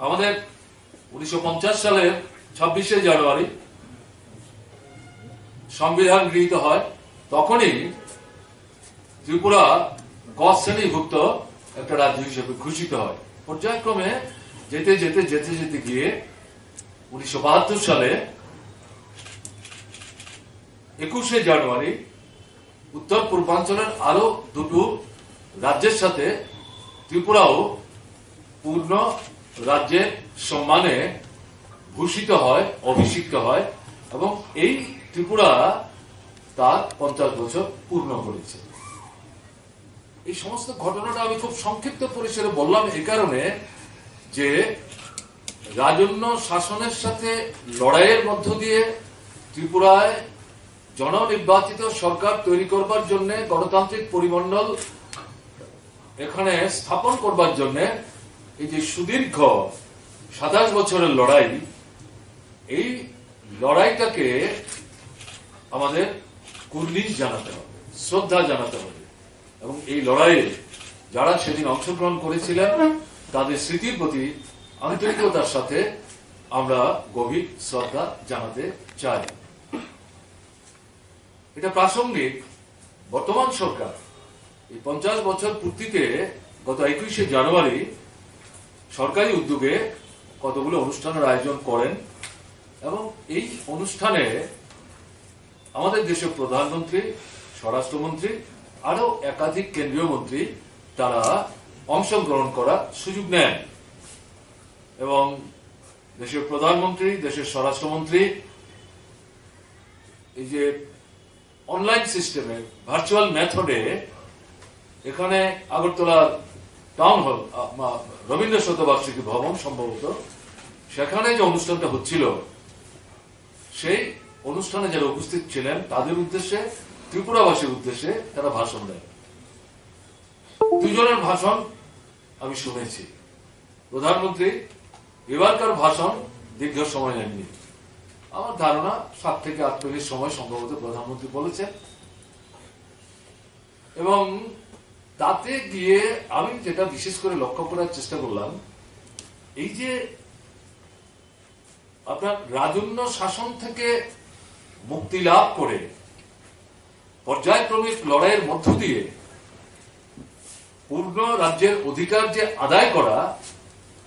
আমাদের 1950 সালের 26শে জানুয়ারি সংবিধান গৃহীত হয়। তখনই ত্রিপুরা ক শ্রেণীভুক্ত একটা রাজ্য হিসেবে ঘোষিত হয়। পর্যায়ক্রমে যেতে যেতে যেতে যেতে গিয়ে 1972 সালে 21শে জানুয়ারি উত্তর পূর্বাঞ্চলের আরো দুটো রাজ্যের সাথে ত্রিপুরাও পূর্ণ রাজ্যের সম্মানে ভূষিত হয়, অভিষিক্ত হয় এবং এই ত্রিপুরা তার 50 বছর পূর্ণ করেছে। এই সমস্ত ঘটনাটা আমি খুব সংক্ষিপ্ত পরিসরে বললাম এই কারণে যে রাজন্য শাসনের সাথে লড়াইয়ের মধ্য দিয়ে ত্রিপুরায় জননির্বাচিত সরকার তৈরি করবার জন্য, গণতান্ত্রিক পরিমণ্ডল এখানে স্থাপন করবার জন্য এই যে সুদীর্ঘ 27 বছরের লড়াই, এই লড়াইটাকে আমাদের কুর্নিশ জানাতে হবে, শ্রদ্ধা জানাতে হবে এবং এই লড়াইয়ে যারা সেদিন অংশগ্রহণ করেছিলেন তাদের স্মৃতির প্রতি আন্তরিকতার সাথে আমরা গভীর শ্রদ্ধা জানাতে চাই। এটা প্রাসঙ্গিক। বর্তমান সরকার এই 50 বছর পূর্তিতে গত 21শে জানুয়ারি সরকারি উদ্যোগে কতগুলো অনুষ্ঠানের আয়োজন করেন এবং এই অনুষ্ঠানে আমাদের দেশের প্রধানমন্ত্রী, স্বরাষ্ট্রমন্ত্রী আরো একাধিক কেন্দ্রীয় মন্ত্রী তারা অংশগ্রহণ করার সুযোগ নেন এবং দেশের প্রধানমন্ত্রী, দেশের স্বরাষ্ট্রমন্ত্রী এই যে অনলাইন সিস্টেমে, ভার্চুয়াল মেথডে এখানে আগরতলার টাউন হল, রবীন্দ্র শতবার্ষিকী ভবন সম্ভবত, সেখানে যে অনুষ্ঠানটা হচ্ছিল সেই অনুষ্ঠানে যারা উপস্থিত ছিলেন তাদের উদ্দেশ্যে, ত্রিপুরাবাসীর উদ্দেশ্যে তারা ভাষণ দেয়। দুজনের ভাষণ আমি শুনেছি। প্রধানমন্ত্রী এবারকার ভাষণ দীর্ঘ সময় নেননি। আমার ধারণা 7 থেকে 8 মিনিট সময় সম্ভবত প্রধানমন্ত্রী বলেছেন এবং তাতে গিয়ে আমি যেটা বিশেষ করে লক্ষ্য করার চেষ্টা করলাম, এই যে আপনার রাজন্য শাসন থেকে মুক্তি লাভ করে পর্যায়ক্রমিক লড়াইয়ের মধ্য দিয়ে পূর্ণ রাজ্যের অধিকার যে আদায় করা,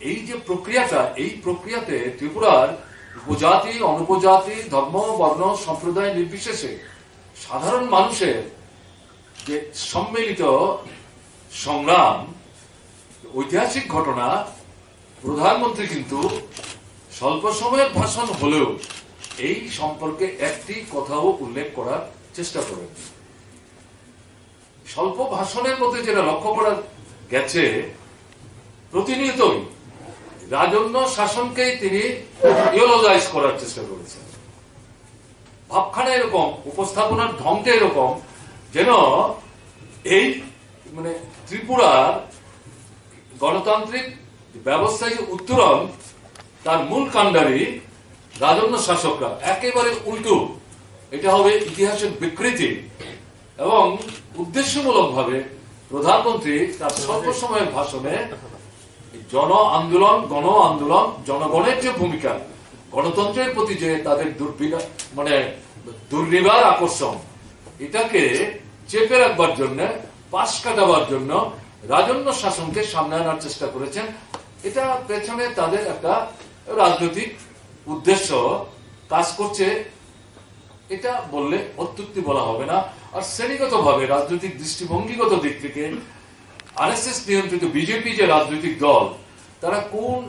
এই যে প্রক্রিয়াটা, এই প্রক্রিয়াতে ত্রিপুরার উপজাতি, অনুপজাতি, ধর্ম, বর্ণ, সম্প্রদায় নির্বিশেষে সাধারণ মানুষের যে সম্মিলিত সংগ্রাম, ঐতিহাসিক ঘটনা, প্রধানমন্ত্রী কিন্তু স্বল্প সময়ের ভাষণ হলেও এই সম্পর্কে একটি কথাও উল্লেখ করার চেষ্টা করেন। স্বল্প ভাষণের মধ্যে যেটা লক্ষ্য করা গেছে, প্রতিনিয়তই রাজন্য শাসনকেই তিনি ইউলোজাইজ করার চেষ্টা করেছেন। ভাবখানা এরকম, উপস্থাপনার ঢংটা এরকম যেন এই মানে ত্রিপুরার গণতান্ত্রিক ব্যবস্থায় উত্তরণ, তার মূল কাণ্ডারি রাজন্য শাসকরা, একেবারে উল্টো। এটা হবে ইতিহাসের বিকৃতি এবং উদ্দেশ্যমূলকভাবে প্রধানমন্ত্রী তার স্বল্প সময়ের ভাষণে জন আন্দোলন, গণ আন্দোলন, জনগণের যে ভূমিকা, গণতন্ত্রের প্রতি যে তাদের দুর্নিবার আকর্ষণ, এটাকে চেপে রাখবার জন্য, পাশ কাটাবার জন্য রাজন্য শাসনকে সামনে আনার চেষ্টা করেছেন। এটা পেছনে তাদের একটা রাজনৈতিক উদ্দেশ্য কাজ করছে, এটা বললে অত্যুক্তি বলা হবে না। আর শ্রেণীগত ভাবে, রাজনৈতিক দৃষ্টিভঙ্গিগত দিক থেকে আরএসএস নিয়ন্ত্রিত বিজেপি যে রাজনৈতিক দল, তারা কোন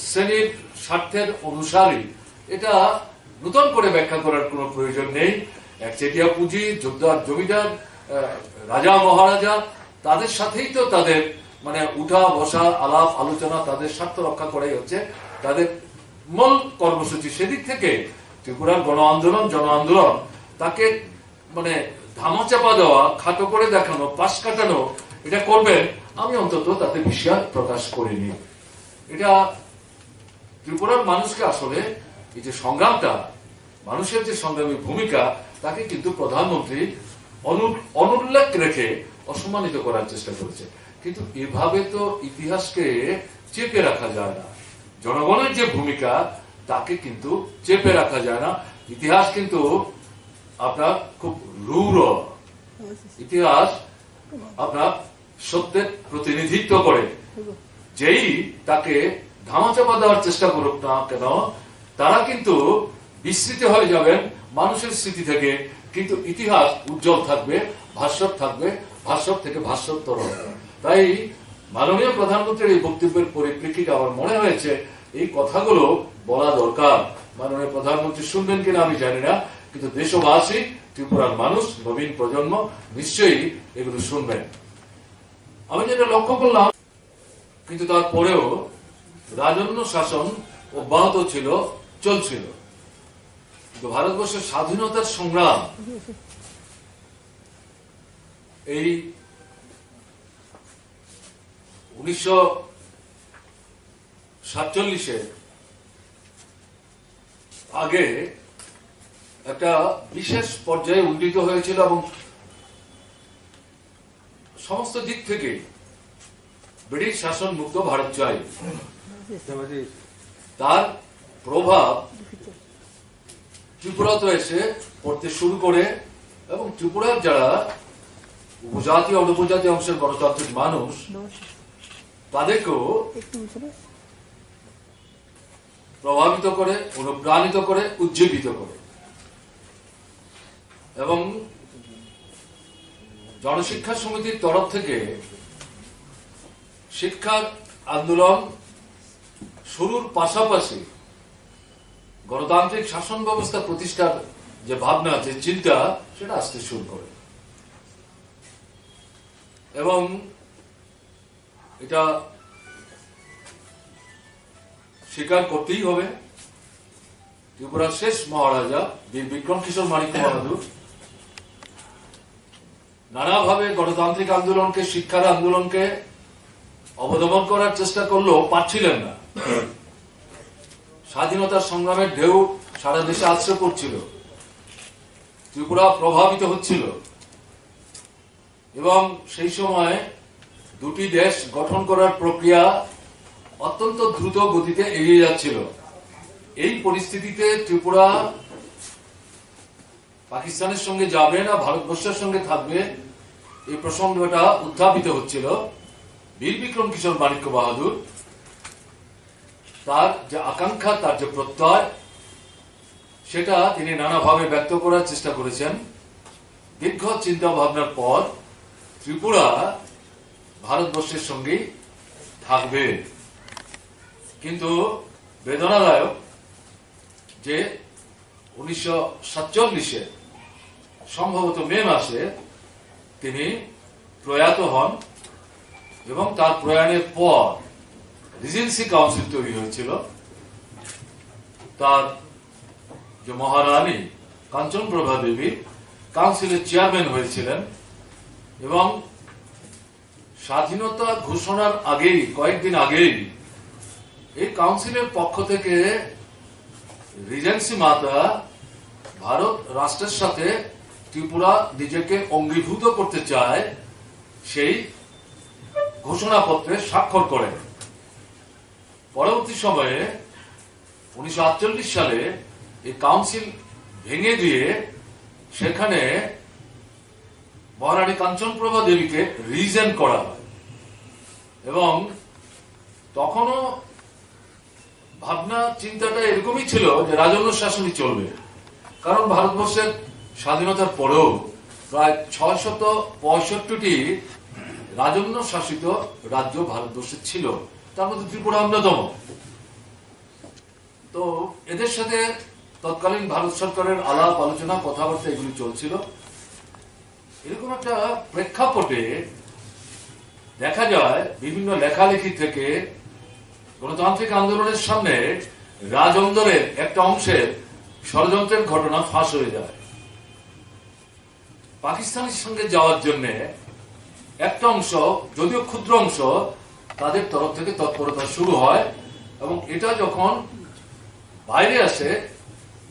শ্রেণীর স্বার্থের অনুসারী, এটা নতুন করে ব্যাখ্যা করার কোনো প্রয়োজন নেই। একচেটিয়া পুঁজি, যোদ্ধার, জমিদার, রাজা মহারাজা, তাদের সাথেই তো তাদের উঠা বসা, আলাপ আলোচনা, তাদের স্বার্থ রক্ষা করাই হচ্ছে তাদের মূল কর্মসূচি। সেদিক থেকে ত্রিপুরার গণ আন্দোলন, জন আন্দোলন, তাকে ধামাচাপা দেওয়া, খাটো করে দেখানো, পাশ কাটানো, এটা করবেন, আমি অন্তত তাতে বিশ্বাস প্রকাশ করিনি। এটা ত্রিপুরার মানুষকে আসলে এই যে সংগ্রামটা, মানুষের যে সংগ্রামী ভূমিকা, তাকে কিন্তু প্রধানমন্ত্রী অনুল্লেখ রেখে অসম্মানিত করার চেষ্টা করেছে। কিন্তু এভাবে তো ইতিহাসকে চেপে রাখা যায় না। জনগণের যে ভূমিকা তাকে কিন্তু চেপে রাখা যায় না। ইতিহাস কিন্তু আপনার খুব রূঢ়, ইতিহাস আপনার সত্যের প্রতিনিধিত্ব করে। যেই তাকে ধামাচাপা দেওয়ার চেষ্টা করুক না কেন, তারা কিন্তু বিস্মৃত হয়ে যাবেন মানুষের স্মৃতি থেকে, কিন্তু ইতিহাস উজ্জ্বল থাকবে, ভাস্বর থাকবে, ভাস্বর থেকে ভাস্বরতর হবে। তাই মাননীয় প্রধানমন্ত্রীর এই বক্তব্যের পরিপ্রেক্ষিতে আমার মনে হয়েছে এই কথাগুলো বলা দরকার। মাননীয় প্রধানমন্ত্রী শুনবেন কিনা আমি জানি না, কিন্তু দেশবাসী, ত্রিপুরার মানুষ, নবীন প্রজন্ম নিশ্চয়ই এগুলো শুনবেন। আমি যেটা লক্ষ্য করলাম, কিন্তু তারপরেও রাজন্য শাসন অব্যাহত ছিল, চলছিল। কিন্তু ভারতবর্ষের স্বাধীনতার সংগ্রাম এই 1947 আগে একটা বিশেষ পর্যায়ে উন্নীত হয়েছিল এবং সমস্ত দিক থেকে ব্রিটিশ শাসন মুক্ত ভারত চাই। তার প্রভাব ত্রিপুরাতে এসে পড়তে শুরু করে এবং ত্রিপুরার যারা উপজাতি অনুপজাতি অংশের গণতান্ত্রিক মানুষ তাদেরকেও প্রভাবিত করে, অনুপ্রাণিত করে, উজ্জীবিত করে। এবং জনশিক্ষা সমিতির তরফ থেকে শিক্ষার আন্দোলন শুরুর পাশাপাশি গণতান্ত্রিক শাসন ব্যবস্থা প্রতিষ্ঠার যে ভাবনা, যে চিন্তা, সেটা আসতে শুরু করে। এবং এটা স্বীকার করতেই হবে, ত্রিপুরার শেষ মহারাজা বীর বিক্রম কিশোর মানিক্য বাহাদুর নানাভাবে গণতান্ত্রিক আন্দোলনকে, শিক্ষার আন্দোলনকে অবদমন করার চেষ্টা করলেও পারছিলেন না। স্বাধীনতার সংগ্রামের ঢেউ সারা দেশে আছড়ে পড়ছিল, ত্রিপুরা প্রভাবিত হচ্ছিল এবং সেই সময় দুটি দেশ গঠন করার প্রক্রিয়া অত্যন্ত দ্রুত গতিতে এগিয়ে যাচ্ছিল। এই পরিস্থিতিতে ত্রিপুরা পাকিস্তানের সঙ্গে যাবে না ভারতবর্ষের সঙ্গে থাকবে, এই প্রসঙ্গটা উত্থাপিত হচ্ছিল। বীর বিক্রম কিশোর মানিক্য বাহাদুর তার যে আকাঙ্ক্ষা, তার যে প্রত্যয়, সেটা তিনি নানাভাবে ব্যক্ত করার চেষ্টা করেছেন। দীর্ঘ চিন্তা ভাবনার পর ত্রিপুরা ভারতবর্ষের সঙ্গেই থাকবে। কিন্তু বেদনাদায়ক যে 1947 সম্ভবত মে মাসে তিনি প্রয়াত হন এবং তার প্রয়াণের পর রিজেন্সি কাউন্সিল তৈরি হয়েছিল। তার যে মহারানী কাঞ্চনপ্রভা দেবী কাউন্সিলের চেয়ারম্যান হয়েছিলেন এবং স্বাধীনতা ঘোষণার আগেই, কয়েকদিন আগেই এই কাউন্সিলের পক্ষ থেকে রিজেন্সি মাতা ভারত রাষ্ট্রের সাথে ত্রিপুরা নিজেকে অঙ্গীভূত করতে চায় সেই ঘোষণাপত্রে স্বাক্ষর করেন। পরবর্তী সময়ে 1948 সালে এই কাউন্সিল ভেঙে দিয়ে সেখানে মহারানী কাঞ্চনপ্রভা দেবীকে রিজেন্ট করা হয় এবং তখনও ভাবনা চিন্তাটা এরকমই ছিল যে রাজন্য শাসনই চলবে। কারণ ভারতবর্ষের স্বাধীনতার পরেও প্রায় 665টি রাজন্য শাসিত রাজ্য ভারতবর্ষে ছিল, তার মধ্যে ত্রিপুরা অন্যতম। তো এদের সাথে তৎকালীন ভারত সরকারের আলাপ আলোচনা, কথাবার্তা এগুলি চলছিল। এরকম একটা প্রেক্ষাপটে দেখা যায় বিভিন্ন লেখালেখি থেকে গণতান্ত্রিক আন্দোলনের সামনে রাজন্দরের একটা অংশের ষড়যন্ত্রের ঘটনা ফাঁস হয়ে যায়। পাকিস্তানের সঙ্গে যাওয়ার জন্য একটা অংশ, যদিও ক্ষুদ্র অংশ, তাদের তরফ থেকে তৎপরতা শুরু হয় এবং এটা যখন বাইরে আসে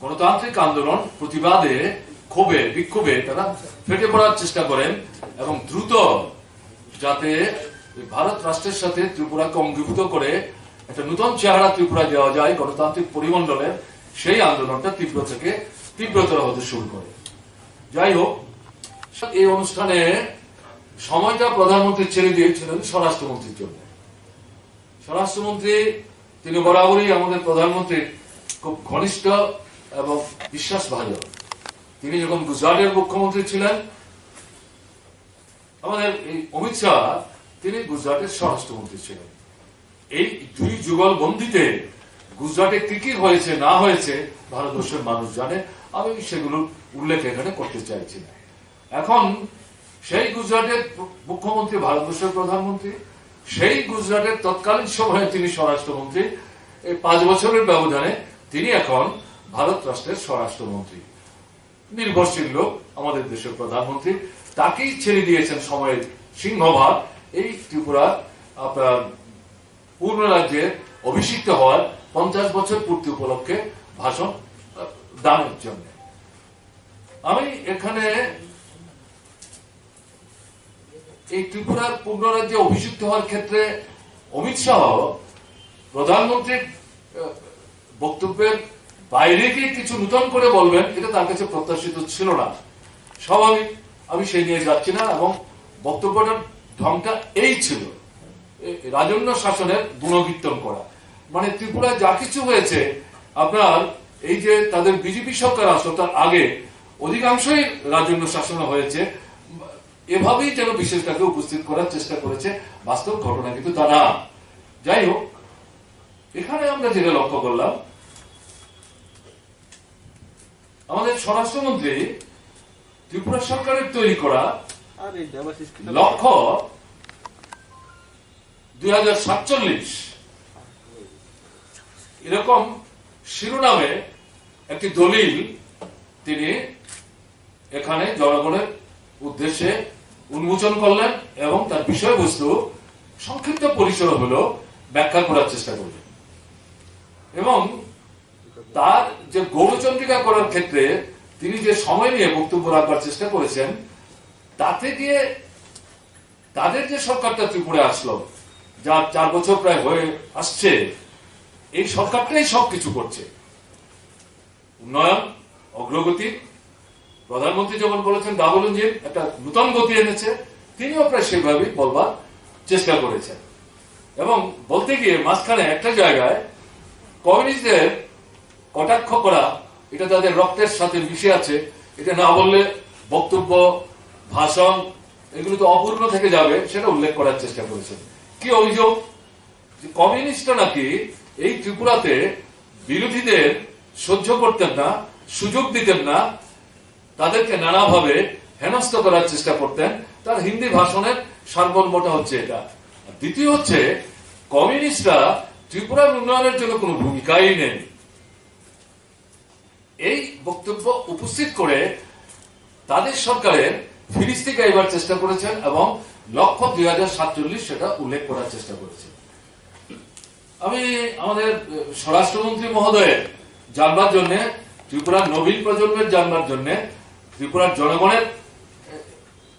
গণতান্ত্রিক আন্দোলন প্রতিবাদে, ক্ষোভে, বিক্ষোভে তারা ফেটে পড়ার চেষ্টা করেন এবং দ্রুত যাতে ভারত রাষ্ট্রের সাথে ত্রিপুরাকে অঙ্গীভূত করে একটা নতুন চেহারা ত্রিপুরা দেওয়া যায় গণতান্ত্রিক পরিমণ্ডলের, সেই আন্দোলনটা তীব্র থেকে তীব্রতর হতে শুরু করে। যাই হোক, এই অনুষ্ঠানে সময়টা প্রধানমন্ত্রী ছেড়ে দিয়েছিলেন স্বরাষ্ট্রমন্ত্রীর জন্য। স্বরাষ্ট্রমন্ত্রী তিনি বরাবরই আমাদের প্রধানমন্ত্রীর খুব ঘনিষ্ঠ এবং বিশ্বাসভাজন। তিনি যখন গুজরাটের মুখ্যমন্ত্রী ছিলেন, আমাদের এই অমিত শাহ তিনি গুজরাটের স্বরাষ্ট্রমন্ত্রী ছিলেন। এই দুই যুগল বন্দিতে গুজরাটে কি কি হয়েছে না হয়েছে ভারতবর্ষের মানুষ জানে, আমি সেগুলো উল্লেখ এখানে করতে চাইছি না। এখন সেই গুজরাটের মুখ্যমন্ত্রী ভারতবর্ষের প্রধানমন্ত্রী, সেই গুজরাটের তৎকালীন সময়ে তিনি স্বরাষ্ট্রমন্ত্রী, এই 5 বছরের ব্যবধানে তিনি এখন ভারত রাষ্ট্রের স্বরাষ্ট্রমন্ত্রী। নির্ভরশীল লোক আমাদের দেশের প্রধানমন্ত্রী, তাকেই ছেড়ে দিয়েছেন সময়ের সিংহভাগ এই ত্রিপুরা আপনার পূর্ণ রাজ্যের অভিষিক্ত হওয়ার 50 বছর পূর্তি উপলক্ষে ভাষণ দানের জন্য। আমি এখানে এই ত্রিপুরার পূর্ণ রাজ্যে অভিষিক্ত হওয়ার ক্ষেত্রে অমিত শাহ প্রধানমন্ত্রীর বক্তব্যের বাইরে গিয়ে কিছু নূতন করে বলবেন, এটা তার কাছে প্রত্যাশিত ছিল না। স্বাভাবিক, আমি সেই নিয়ে যাচ্ছি না। এবং বক্তব্যটার ঢংটা এই ছিল রাজন্য শাসনের গুণকীর্তন করা। মানে ত্রিপুরায় যা কিছু হয়েছে, আপনার এই যে তাদের বিজেপি সরকার আসলো তার আগে অধিকাংশই রাজন্য শাসন হয়েছে, এভাবেই যেন বিশেষটাকে উপস্থিত করার চেষ্টা করেছে। বাস্তব ঘটনা কিন্তু তা না। যাই হোক, এখানে আমরা যেটা লক্ষ্য করলাম, আমাদের স্বরাষ্ট্রমন্ত্রী ত্রিপুরা সরকারের তৈরি করা লক্ষ্য 2047 এরকম শিরোনামে একটি দলিল তিনি এখানে জনগণের উদ্দেশ্যে উন্মোচন করলেন এবং তার বিষয়বস্তু সংক্ষিপ্ত পরিসর হলো ব্যাখ্যা করার চেষ্টা করলেন। এবং তার যে গৌরচন্দ্রিকা করার ক্ষেত্রে তিনি যে সময় নিয়ে বক্তব্য রাখবার চেষ্টা করেছেন, তাতে গিয়ে তাদের যে সরকারটা ত্রিপুরায় আসলো, যা 4 বছর প্রায় হয়ে আসছে, এই সরকারটাই সবকিছু করছে। উন্নয়ন, অগ্রগতি, প্রধানমন্ত্রী যখন বলেছেন ডাবল ইঞ্জিন, একটা নূতন গতি এনেছে, তিনিও প্রায় সেভাবেই বলবার চেষ্টা করেছেন। এবং বলতে গিয়ে মাঝখানে একটা জায়গায় কমিউনিস্টদের কটাক্ষ করা, এটা তাদের রক্তের সাথে মিশে আছে, এটা না বললে বক্তব্য, ভাষণ এগুলো তো অপূর্ণ থেকে যাবে, সেটা উল্লেখ করার চেষ্টা করেছেন। কি অভিযোগ? কমিউনিস্টরা নাকি এই ত্রিপুরাতে বিরোধীদের সহ্য করতেন না, সুযোগ দিতেন না, তাদেরকে নানাভাবে হেনস্থ করার চেষ্টা করতেন। তার হিন্দি ভাষণের সারমর্মটা হচ্ছে এটা। দ্বিতীয় হচ্ছে, কমিউনিস্টরা ত্রিপুরার উন্নয়নের জন্য কোনো ভূমিকাই নেই। এই বক্তব্য উপস্থিত করে তাদের সরকারের ফিরিস্তি গাইবার চেষ্টা করেছেন এবং লক্ষ্য 2047 সেটা উল্লেখ করার চেষ্টা করেছেন। আমি আমাদের স্বরাষ্ট্রমন্ত্রী মহোদয়ের জানবার জন্য, ত্রিপুরার নবীন প্রজন্মের জানবার জন্য, ত্রিপুরার জনগণের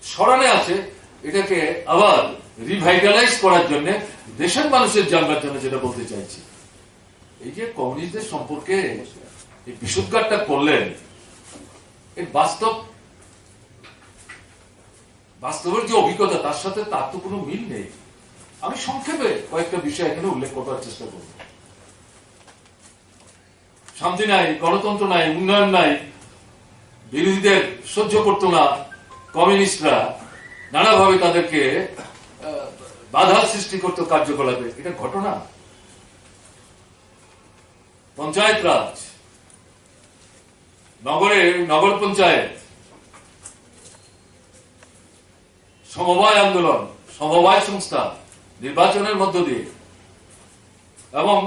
স্মরণে আছে, এটাকে আবার রিভাইটালাইজ করার জন্য, দেশের মানুষের জানবার জন্য যেটা বলতে চাইছি, এই যে কমিউনিস্টদের সম্পর্কে এই বিশুদ্ধারটা করলেন, এই বাস্তবের যে অভিজ্ঞতা, তার সাথে তার তো কোনো মিল নেই। আমি সংক্ষেপে কয়েকটা বিষয় এখানে উল্লেখ করার চেষ্টা করব। শান্তি নাই, গণতন্ত্র নাই, উন্নয়ন নাই, বিরোধীদের সহ্য করতো না কমিউনিস্টরা, নানাভাবে তাদেরকে বাধা সৃষ্টি করতো কার্যকলাপে, এটা ঘটনা। পঞ্চায়েত রাজ, নগর পঞ্চায়েত, সমবায় আন্দোলন, সমবায় সংস্থা নির্বাচনের মধ্য দিয়ে, এবং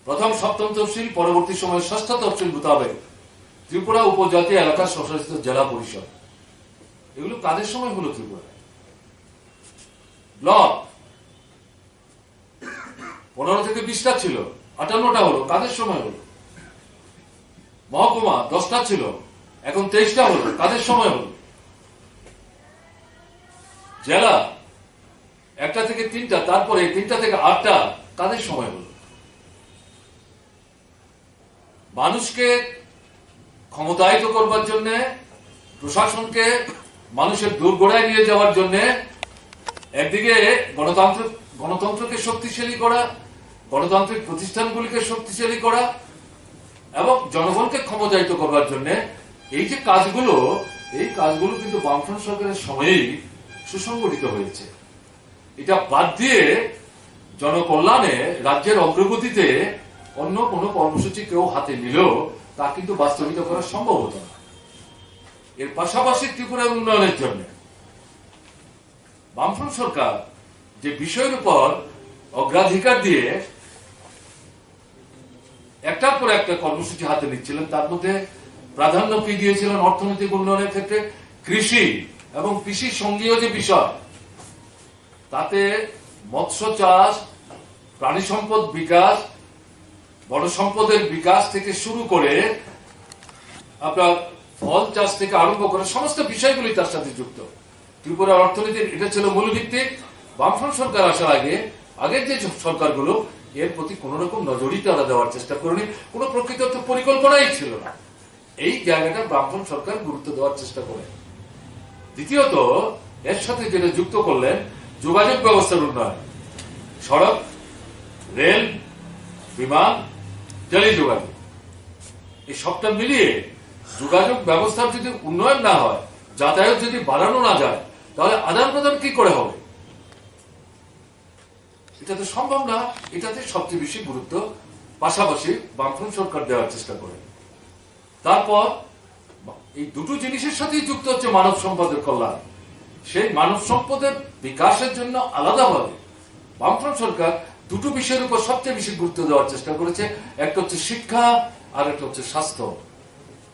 প্রথম সপ্তম তফসিল, পরবর্তী সময়ে ষষ্ঠ তফসিল মোতাবেক ত্রিপুরা উপজাতি এলাকা স্বশাসিত জেলা পরিষদ, এগুলো কাদের সময় হলো? ত্রিপুরায় ব্লক 15 থেকে 20টা ছিল, 58টা হলো, কাদের সময় হলো? মহকুমা 10টা ছিল, এখন 23টা হলো, কাদের সময় হলো? জেলা 1টা থেকে 3টা, তারপরে 3টা থেকে 8টা, কাদের সময় হলো? মানুষকে ক্ষমতায়িত করবার জন্য, প্রশাসনকে মানুষের দোরগোড়ায় নিয়ে যাওয়ার জন্য একদিকে গণতন্ত্রকে শক্তিশালী করা, গণতান্ত্রিক প্রতিষ্ঠানগুলিকে শক্তিশালী করা এবং জনগণকে ক্ষমতায়িত করবার জন্য এই যে কাজগুলো, এই কাজগুলো কিন্তু বামফ্রন্ট সরকারের সময়েই সুসংগঠিত হয়েছে। এটা বাদ দিয়ে জনকল্যাণে, রাজ্যের অগ্রগতিতে অন্য কোনো কর্মসূচি কেউ হাতে নিলেও তা কিন্তু বাস্তবিত করা সম্ভব হতো না। এর পাশাপাশি ত্রিপুরার উন্নয়নের জন্য বামফ্রন্ট সরকার যে বিষয়ের উপর অগ্রাধিকার দিয়ে একটার পর একটা কর্মসূচি হাতে নিচ্ছিলেন, তার মধ্যে প্রাধান্য কি দিয়েছিলেন অর্থনৈতিক উন্নয়নের ক্ষেত্রে কৃষি এবং কৃষি সঙ্গীয় যে বিষয়, তাতে মৎস্য চাষ, প্রাণী সম্পদ বিকাশ, বন সম্পদের বিকাশ থেকে শুরু করে আপনার ফল চাষ থেকে আরম্ভ করে সমস্ত বিষয়গুলি তার সাথে যুক্ত। ত্রিপুরার অর্থনীতির এটা ছিল মূল ভিত্তি। বামফ্রন্ট সরকার আসার আগের যে সরকারগুলো এর প্রতি কোন রকম নজরই তারা দেওয়ার চেষ্টা করেনি, কোন প্রকৃত পরিকল্পনাই ছিল না। এই জায়গাটা বামফ্রন্ট সরকার গুরুত্ব দেওয়ার চেষ্টা করে। দ্বিতীয়ত, এর সাথে যেটা যুক্ত করলেন যোগাযোগ ব্যবস্থার উন্নয়ন, সড়ক, রেল, বিমান, টেলিযোগাযোগ, এই সবটা মিলিয়ে যোগাযোগ ব্যবস্থার যদি উন্নয়ন না হয়, যাতায়াত যদি বাড়ানো না যায়, তাহলে আদান প্রদান কি করে হবে? এটা তো সম্ভব না। এটাতে সবচেয়ে বেশি গুরুত্ব পাশাপাশি বামফ্রন্ট সরকার দেওয়ার চেষ্টা করে। তারপর এই দুটো জিনিসের সাথেই যুক্ত হচ্ছে মানব সম্পদের কল্যাণ। সেই মানব সম্পদের বিকাশের জন্য আলাদাভাবে বামফ্রন্ট সরকার দুটো বিষয়ের উপর সবচেয়ে বেশি গুরুত্ব দেওয়ার চেষ্টা করেছে। একটা হচ্ছে শিক্ষা, আর একটা হচ্ছে স্বাস্থ্য।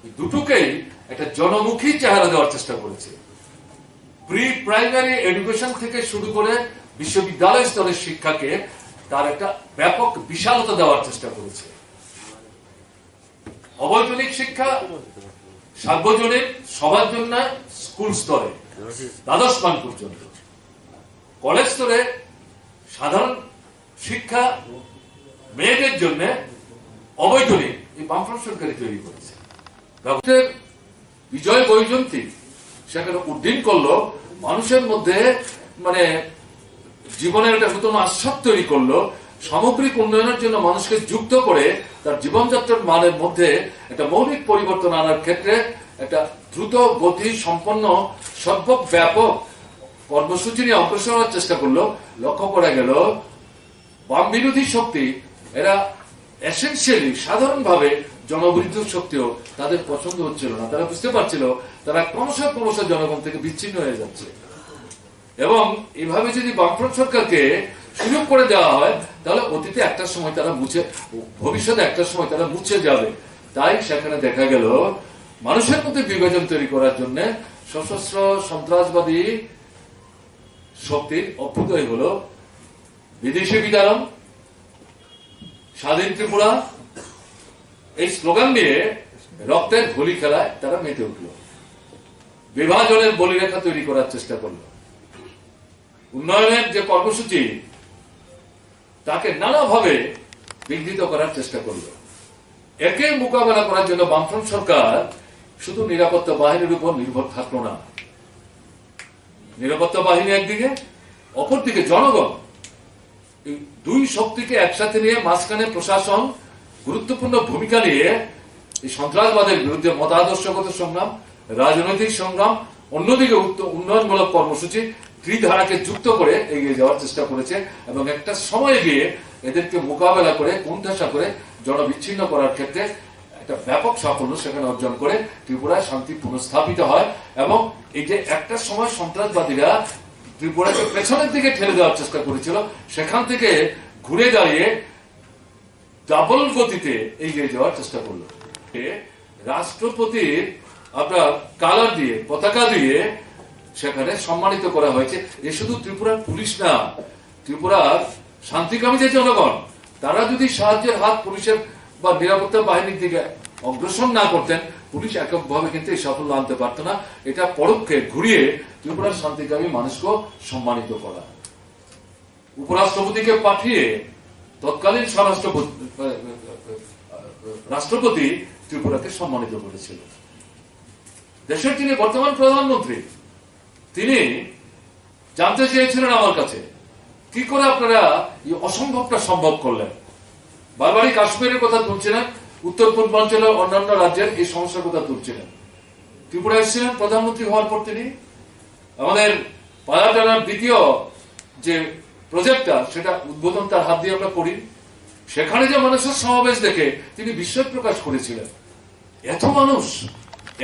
এই দুটোকেই একটা জনমুখী চেহারা দেওয়ার চেষ্টা করেছে। প্রি প্রাইমারি এডুকেশন থেকে শুরু করে বিশ্ববিদ্যালয় স্তরের শিক্ষাকে তার একটা ব্যাপক বিশালতা দেওয়ার চেষ্টা করেছে। অবৈতনিক শিক্ষা সার্বজনীন, সবার জন্য, স্কুল স্তরে দ্বাদশ মান পর্যন্ত, কলেজ স্তরে সাধারণ শিক্ষা মেয়েদের জন্য অবৈতনিক, এই বামফ্রন্ট সরকারই তৈরি করেছে। বিজয় বৈজয়ন্তী সেখানে উদ্দিন করলো, মানুষের মধ্যে মানে জীবনের একটা নতুন আস্বাদ তৈরি করলো, সামগ্রিক উন্নয়নের জন্য মানুষকে যুক্ত করে তার জীবনযাত্রার মানের মধ্যে একটা মৌলিক পরিবর্তন আনার ক্ষেত্রে একটা দ্রুত গতি সম্পন্ন সর্বব্যাপক কর্মসূচি নিয়ে অগ্রসর হওয়ার চেষ্টা করলো। লক্ষ্য করা গেল বাম বিরোধী শক্তি এরা এসেনশিয়ালি সাধারণভাবে জনবিরোধী শক্তিও তাদের পছন্দ হচ্ছিল না। তারা বুঝতে পারছিল তারা ক্রমশ জনগণ থেকে বিচ্ছিন্ন হয়ে যাচ্ছে, এবং এভাবে যদি বামফ্রন্ট সরকারকে সুযোগ করে দেওয়া হয় তাহলে অতীতে একটা সময় তারা ভবিষ্যতে একটা সময় তারা মুছে যাবে। তাই সেখানে দেখা গেল মানুষের মধ্যে বিভাজন তৈরি করার জন্য সশস্ত্র সন্ত্রাসবাদী শক্তির অভ্যুদয় হলো। বিদেশি বিতাড়ন, স্বাধীন ত্রিপুরা, এই স্লোগান নিয়ে রক্তের হোলি খেলায় তারা মেতে উঠল। বিভাজনের বলিরেখা তৈরি করার চেষ্টা করল। উন্নয়নের যে কর্মসূচি তাকে নানাভাবে বিঘ্নিত করার চেষ্টা করল। একে মোকাবেলা করার জন্য বামফ্রন্ট সরকার শুধু নিরাপত্তা বাহিনীর উপর নির্ভর থাকলো না। নিরাপত্তা বাহিনী একদিকে, অপরদিকে জনগণ, এই দুই শক্তিকে একসাথে নিয়ে মাঝখানে প্রশাসন গুরুত্বপূর্ণ ভূমিকা নিয়ে এই সন্ত্রাসবাদের বিরুদ্ধে মতাদর্শগত সংগ্রাম, রাজনৈতিক সংগ্রাম, অন্যদিকে উন্নয়নমূলক কর্মসূচি ত্রিধারাকে যুক্ত করে এগিয়ে যাওয়ার চেষ্টা করেছে, এবং একটা সময় গিয়ে এদেরকে মোকাবেলা করে কোণঠাসা করে জনবিচ্ছিন্ন করার ক্ষেত্রে একটা ব্যাপক সাফল্য সেখানে অর্জন করে ত্রিপুরায় শান্তি পুনঃস্থাপিত হয়। এবং এই যে একটা সময় সন্ত্রাসবাদীরা ত্রিপুরাকে পেছনের দিকে ঠেলে দেওয়ার চেষ্টা করেছিল, সেখান থেকে ঘুরে দাঁড়িয়ে ডাবল গতিতে এগিয়ে যাওয়ার চেষ্টা করলো। রাষ্ট্রপতির আপনার কালার দিয়ে, পতাকা দিয়ে সেখানে সম্মানিত করা হয়েছে। এ শুধু ত্রিপুরার পুলিশ না, ত্রিপুরার শান্তিকামী যে জনগণ, তারা যদি সাহায্যের হাত পুলিশের বা নিরাপত্তা বাহিনীর দিকে অগ্রসর না করতেন, পুলিশ এককভাবে কিন্তু এই সাফল্য আনতে পারত না। এটা পরোক্ষে ঘুরিয়ে ত্রিপুরার শান্তিকামী মানুষকে সম্মানিত করা। উপরাষ্ট্রপতিকে পাঠিয়ে তৎকালীন রাষ্ট্রপতি ত্রিপুরাকে সম্মানিত করেছিল। দেশের যিনি বর্তমান প্রধানমন্ত্রী, তিনি জানতে চেয়েছিলেন আমার কাছে, কি করে আপনারা এই অসম্ভবটা সম্ভব করলেন। বারবারই কাশ্মীরের কথা তুলছিলেন, উত্তর পূর্বাঞ্চলের অন্যান্য রাজ্যের এই সমস্যার কথা তুলছিলেন। ত্রিপুরা এসেছিলেন প্রধানমন্ত্রী হওয়ার পর তিনি আমাদের পায়াটানার দ্বিতীয় যে প্রজেক্টটা, সেটা উদ্বোধন তার হাত দিয়ে আমরা করি। সেখানে যে মানুষের সমাবেশ দেখে তিনি বিস্ময় প্রকাশ করেছিলেন। এত মানুষ,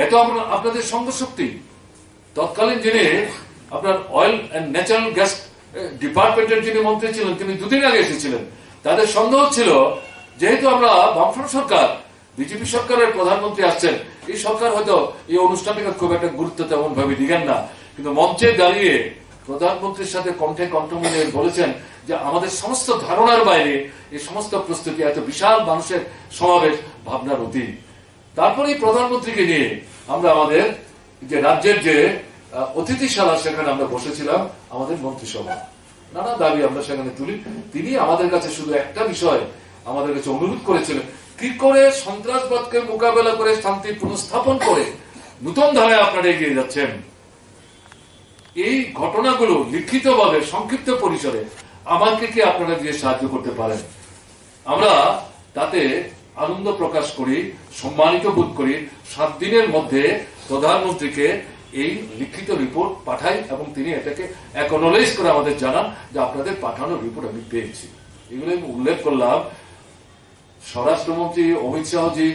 এত আপনাদের সংঘশক্তি। তৎকালীন যিনি আপনার অয়েল অ্যান্ড ন্যাচারাল গ্যাস ডিপার্টমেন্টের যিনি মন্ত্রী ছিলেন, তিনি দুদিন আগে এসেছিলেন। তাদের সন্দেহ ছিল, যেহেতু আমরা বামফ্রন্ট সরকার, বিজেপি সরকারের প্রধানমন্ত্রী আসছেন, এই সরকার হয়তো এই অনুষ্ঠানটাকে খুব একটা গুরুত্ব তেমন ভাবে দিবেন না। কিন্তু মঞ্চে দাঁড়িয়ে প্রধানমন্ত্রীর সাথে কণ্ঠে কণ্ঠ মিলিয়ে বলেছেন যে আমাদের সমস্ত ধারণার বাইরে এই সমস্ত প্রস্তুতি, এত বিশাল মানুষের সমাবেশ ভাবনার অতীত। তারপরে প্রধানমন্ত্রীকে নিয়ে আমরা আমাদের যে রাজ্যের যে অতিথিশালা, সেখানে আমরা বসেছিলাম আমাদের মন্ত্রিসভা। নানা দাবি আমরা সেখানে তুলি। তিনি আমাদের কাছে শুধু একটা বিষয় আমাদের কাছে অনুরোধ করেছিলেন, কি করে সন্ত্রাসবাদকে মোকাবেলা করে শান্তি পুনঃস্থাপন করে নতুন ধারায় আপনারা এগিয়ে যাচ্ছেন। এই ঘটনাগুলো লিখিতভাবে সংক্ষিপ্ত পরিসরে আমাকে কি আপনারা দিয়ে সাহায্য করতে পারেন। আমরা তাতে আনন্দ প্রকাশ করি, সম্মানিত বোধ করি। 7 দিনের মধ্যে প্রধানমন্ত্রীকে এই লিখিত রিপোর্ট পাঠাই এবং তিনি এটাকে অ্যাকনোলেজ করে আমাদের জানান যে আপনাদের পাঠানো রিপোর্ট আমি পেয়েছি। এগুলো আমি উল্লেখ করলাম। স্বরাষ্ট্রমন্ত্রী অমিত শাহজি,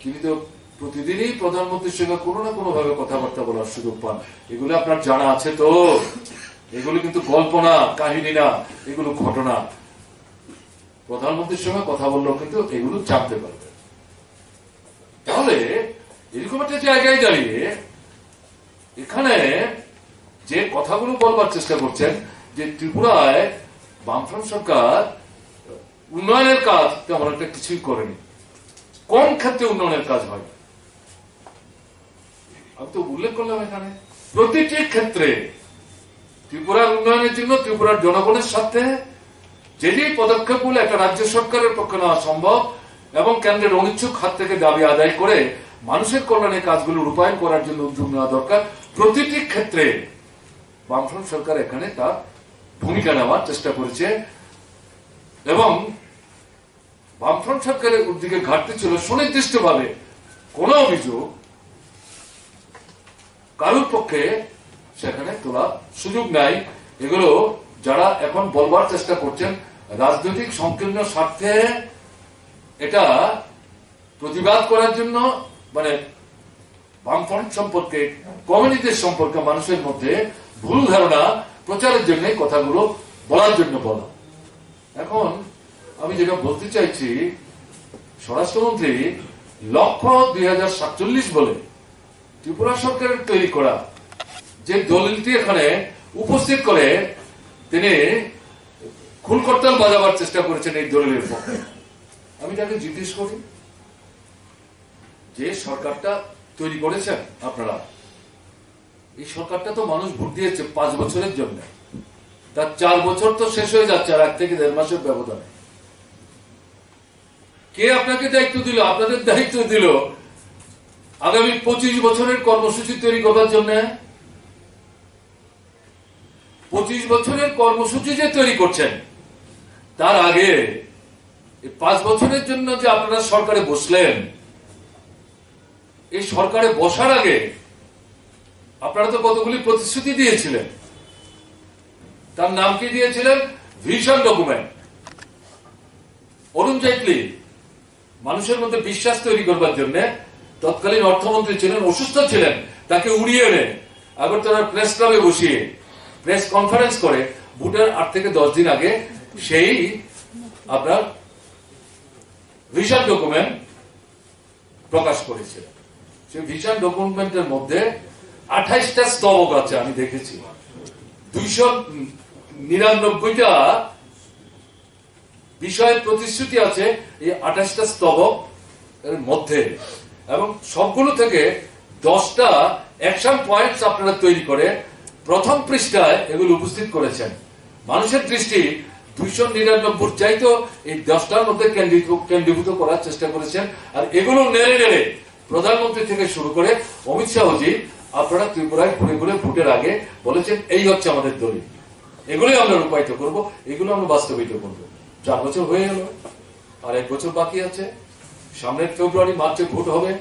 তিনি তো প্রতিদিনই প্রধানমন্ত্রীর সঙ্গে কোনো না কোনো ভাবে কথাবার্তা বলার সুযোগ পান। এগুলো আপনার জানা আছে তো? এগুলো কিন্তু গল্প না, কাহিনী না, এগুলো ঘটনা। প্রধানমন্ত্রীর সঙ্গে কথা বললেও কিন্তু এগুলো জানতে পারবে। তাহলে এরকম একটা জায়গায় দাঁড়িয়ে এখানে যে কথাগুলো বলবার চেষ্টা করছেন, যে ত্রিপুরায় বামফ্রন্ট সরকার উন্নয়নের কাজ তেমন একটা কিছুই করেনি। কোন ক্ষেত্রে উন্নয়নের কাজ হয় আমি তো উল্লেখ করলাম। এখানে প্রতিটি ক্ষেত্রে ত্রিপুরার উন্নয়নের জন্য ত্রিপুরার জনগণের সাথে যে যে পদক্ষেপগুলো একটা রাজ্য সরকারের পক্ষে নেওয়া সম্ভব এবং কেন্দ্রের অনিচ্ছুক হাত থেকে দাবি আদায় করে মানুষের কল্যাণে কাজগুলো রূপায়ণ করার জন্য উদ্যোগ নেওয়া দরকার। প্রতিটি ক্ষেত্রে বামফ্রন্ট সরকার এখানে তার ভূমিকা নেওয়ার চেষ্টা করেছে এবং বামফ্রন্ট সরকারের দিকে ঘাটতি ছিল সুনির্দিষ্টভাবে কোন অভিযোগ কারোর পক্ষে সেখানে তোলা সুযোগ নাই। এগুলো যারা এখন বলবার চেষ্টা করছেন রাজনৈতিক সংকীর্ণ স্বার্থে এটা প্রতিবাদ করার জন্য, মানে বামফ্রন্ট সম্পর্কে, কমিউনিটির সম্পর্কে মানুষের মধ্যে ভুল ধারণা প্রচারের জন্য কথাগুলো বলার জন্য বলা। এখন আমি যেটা বলতে চাইছি, স্বরাষ্ট্রমন্ত্রী লক্ষ্য 2047 বলে ত্রিপুরা সরকারের তৈরি করা যে দলিলটি এখানে উপস্থিত করে তিনি খুলকর্তাল বাজাবার চেষ্টা করেছেন এই দলিলের পক্ষে। আমি তাকে জিজ্ঞেস করি, যে সরকারটা তৈরি করেছেন আপনারা, এই সরকারটা তো মানুষ ভোট দিয়েছে 5 বছরের জন্য, তার 4 বছর তো শেষ হয়ে যাচ্ছে আর 1 থেকে 1.5 মাসের ব্যবধানে। কে আপনাকে দায়িত্ব দিল? আপনাদের দায়িত্ব দিল আগামী 25 বছরের কর্মসূচি তৈরি করার জন্য। 25 বছরের কর্মসূচি যে তৈরি করছেন, তার আগে 5 বছরের জন্য যে আপনারা সরকারে বসলেন, এই সরকারে বসার আগে আপনারা তো কতগুলি প্রতিশ্রুতি দিয়েছিলেন। তার নাম কি দিয়েছিলেন? Vision document. অরুণ জেটলি মানুষের মধ্যে বিশ্বাস তৈরি করবার জন্য, তৎকালীন অর্থমন্ত্রী ছিলেন, অসুস্থ ছিলেন, তাকে উড়িয়ে এনে আগরতলার প্রেস ক্লাবে বসিয়ে প্রেস কনফারেন্স করে ভোটের 8 থেকে 10 দিন আগে সেই আপনার ভিশন ডকুমেন্ট প্রকাশ করেছিলেন। সেই ভিশন ডকুমেন্টের মধ্যে 28টা স্তবক আছে, আমি দেখেছি। 299টা বিষয়ের প্রতিশ্রুতি আছে এই 28টা স্তবক এর মধ্যে, এবং সবগুলো থেকে 10টা অ্যাকশন পয়েন্টস আপনারা তৈরি করে প্রথম পৃষ্ঠায় এগুলো উপস্থিত করেছেন। মানুষের দৃষ্টি 299 চাইতো এই 10টার মধ্যে কেন্দ্রীভূত করার চেষ্টা করেছেন। আর এগুলো নেড়ে নেড়ে প্রধানমন্ত্রী থেকে শুরু করে অমিত শাহজি আপনারা ত্রিপুরায় ঘুরে ঘুরে ভোটের আগে বলেছেন এই হচ্ছে আমাদের দলিল, এগুলোই আমরা রূপায়িত করব, এগুলো আমরা বাস্তবায়িত করব। 4 বছর হয়ে গেল, আর 1 বছর বাকি আছে। সামনের ফেব্রুয়ারি মার্চে ভোট হবে।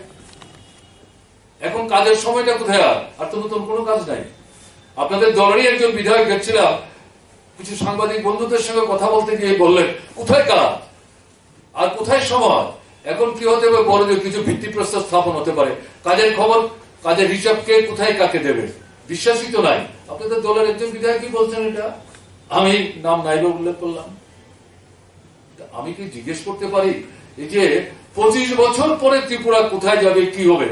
এখন কাজের সময়টা কোথায়? আর তো নতুন কোনো কাজ নাই। আপনাদের দলেরই একজন বিধায়ক গেছিলাম, কিছু সাংবাদিক বন্ধুদের সঙ্গে কথা বলতে গিয়ে বললেন কোথায় কাজ আর কোথায় সময়। এখন কি হতে হবে বড় যে কিছু ভিত্তিপ্রস্তর স্থাপন হতে পারে, কাজের খবর, কাজের হিসাব কে কোথায় কাকে দেবে, বিশ্বাসই তো নাই। আপনাদের দলের একজন বিধায়কই বলছেন এটা, আমি নাম নাইবে উল্লেখ করলাম। আমি কি জিজ্ঞেস করতে পারি এই যে 25 বছর পরে ত্রিপুরা কোথায় যাবে, কি হবে,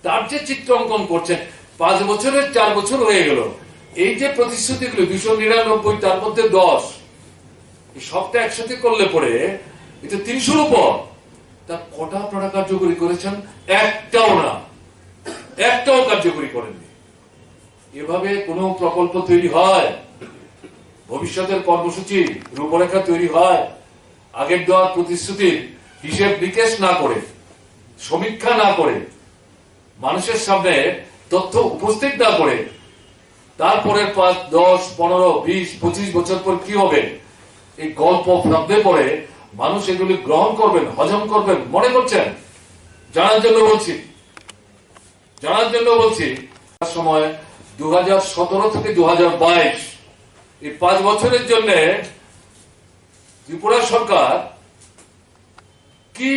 তার যে চিত্র অঙ্কন করছেন। 5 বছরের 4 বছর হয়ে গেল, এই যে প্রতিশ্রুতিগুলো 299, তার মধ্যে 10, এই সবটা একসাথে করলে পরে এটা 300-র উপর। তার কটা আপনারা কার্যকরী করেছেন? একটাও না, একটাও কার্যকরী করেননি। এভাবে কোন প্রকল্প তৈরি হয়? ভবিষ্যতের কর্মসূচি রূপরেখা তৈরি হয় আগের দেওয়ার প্রতিশ্রুতির হিসেব নিকেশ না করে, সমীক্ষা না করে, মানুষের সামনে তথ্য উপস্থিত না করে, তারপরে 5, 10, 15, 20, 25 বছর পর কি হবে এই গল্প ভাবতে পরে মানুষ এগুলি গ্রহণ করবেন, হজম করবেন মনে করছেন? জানার জন্য বলছি, জানার জন্য বলছি। সময় 2017 থেকে 2022, এই 5 বছরের জন্য ত্রিপুরা সরকার কি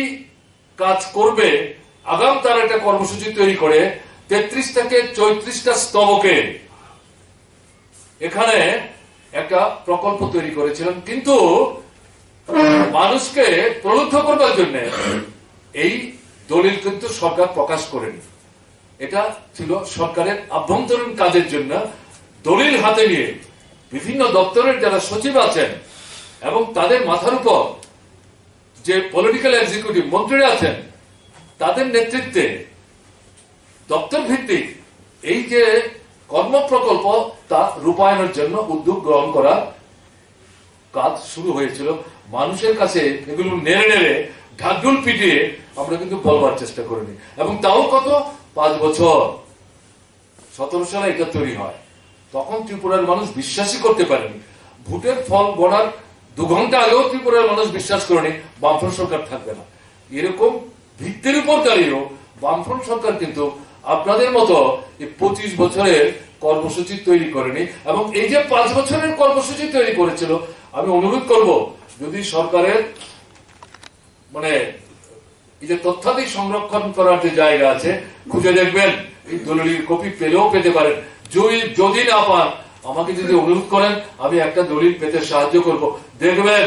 কাজ করবে, আগাম তার একটা কর্মসূচি তৈরি করে 33 থেকে 34টা স্তবকে এখানে একটা প্রকল্প তৈরি করেছিলেন। কিন্তু মানুষকে প্রলুব্ধ করবার জন্য এই দলিল কিন্তু সরকার প্রকাশ করেনি। এটা ছিল সরকারের আভ্যন্তরীণ কাজের জন্য দলিল হাতে নিয়ে বিভিন্ন দপ্তরের যারা সচিব আছেন এবং তাদের মাথার উপর যে পলিটিক্যাল এক্সিকিউটিভ মন্ত্রীরা আছেন, তাদের নেতৃত্বে দপ্তর ভিত্তিক এই যে কর্ম প্রকল্প তা রূপায়ণের জন্য উদ্যোগ গ্রহণ করা কাজ শুরু হয়েছিল। মানুষের কাছে এগুলো নেড়ে নেড়ে ঢাকঢোল পিটিয়ে আমরা কিন্তু বলবার চেষ্টা করিনি, এবং তাও কত 5 বছর। 17 সালে এটা তৈরি হয়, তখন ত্রিপুরার মানুষ বিশ্বাসই করতে পারেনি। ভোটের ফল গণার 2 ঘন্টা আগেও ত্রিপুরার মানুষ বিশ্বাস করেনি বামফ্রন্ট সরকার থাকবে না। এরকম ভিত্তির উপর দাঁড়িয়েও বামফ্রন্ট সরকার কিন্তু আপনাদের মতো এই 25 বছরের কর্মসূচি তৈরি করেনি। এবং এই যে 5 বছরের কর্মসূচি তৈরি করেছিল, আমি অনুরোধ করব যদি সরকারের মানে এই যে তথ্যাদি সংরক্ষণ করার যে জায়গা আছে খুঁজে দেখবেন, এই দলিলের কপি পেলেও পেতে পারেন। যদি না পান আমাকে যদি অনুরোধ করেন, আমি একটা দলিল পেতে সাহায্য করব। দেখবেন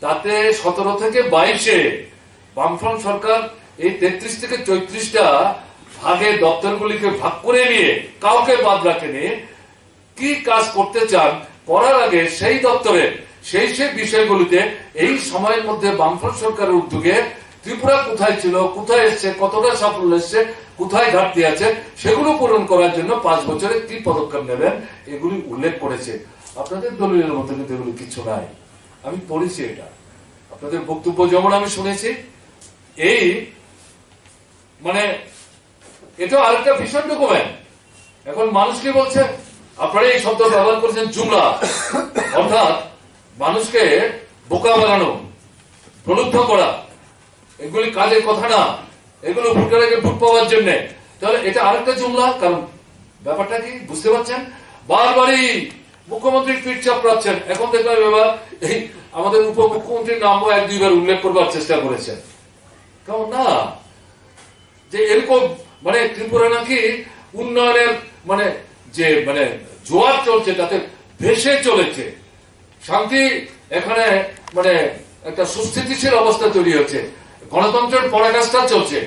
তাতে 17 থেকে 22-এ বামফ্রন্ট সরকার এই 33 থেকে 34টা ভাগে দপ্তরগুলিকে ভাগ করে নিয়ে কাউকে বাদ রাখেনি। কি কাজ করতে চান করার আগে সেই দপ্তরের সেই বিষয়গুলিতে এই সময়ের মধ্যে বামফ্রন্ট সরকারের উদ্যোগে ত্রিপুরা কোথায় ছিল, কোথায় এসছে, কতটা সাফল্য এসছে, কোথায় ঘাটতি আছে, সেগুলো পূরণ করার জন্য 5 বছরে কি পদক্ষেপ নেবেন এগুলি উল্লেখ করেছে। আপনাদের দলীয় মধ্যে কিন্তু এগুলো কিছু নাই। আমি পড়েছি এটা, আপনাদের বক্তব্য যেমন আমি শুনেছি। এই মানে এটা আরেকটা ভীষণ ডকুমেন্ট। এখন মানুষকে বলছে, আপনারা এই শব্দ ব্যবহার করেছেন জুমলা, অর্থাৎ মানুষকে বোকা বানানো, প্রলুব্ধ করা, এগুলি কাজের কথা না, এগুলো ভোটের আগে ভোট পাওয়ার জন্য। তাহলে এটা আরেকটা জুমলা। কারণ ব্যাপারটা কি বুঝতে পারছেন? বারবারই মুখ্যমন্ত্রীর পিঠ চাপড়াচ্ছেন। এখন দেখলাম এবার এই আমাদের উপমুখ্যমন্ত্রীর নামও 1-2 বার উল্লেখ করবার চেষ্টা করেছেন। কেমন না যে এরকম মানে ত্রিপুরা নাকি উন্নয়নের মানে যে মানে জোয়ার চলছে তাতে ভেসে চলেছে, শান্তি এখানে মানে একটা সুস্থিতিশীল অবস্থা তৈরি হচ্ছে, গণতন্ত্রের পরাকাষ্ঠা চলছে।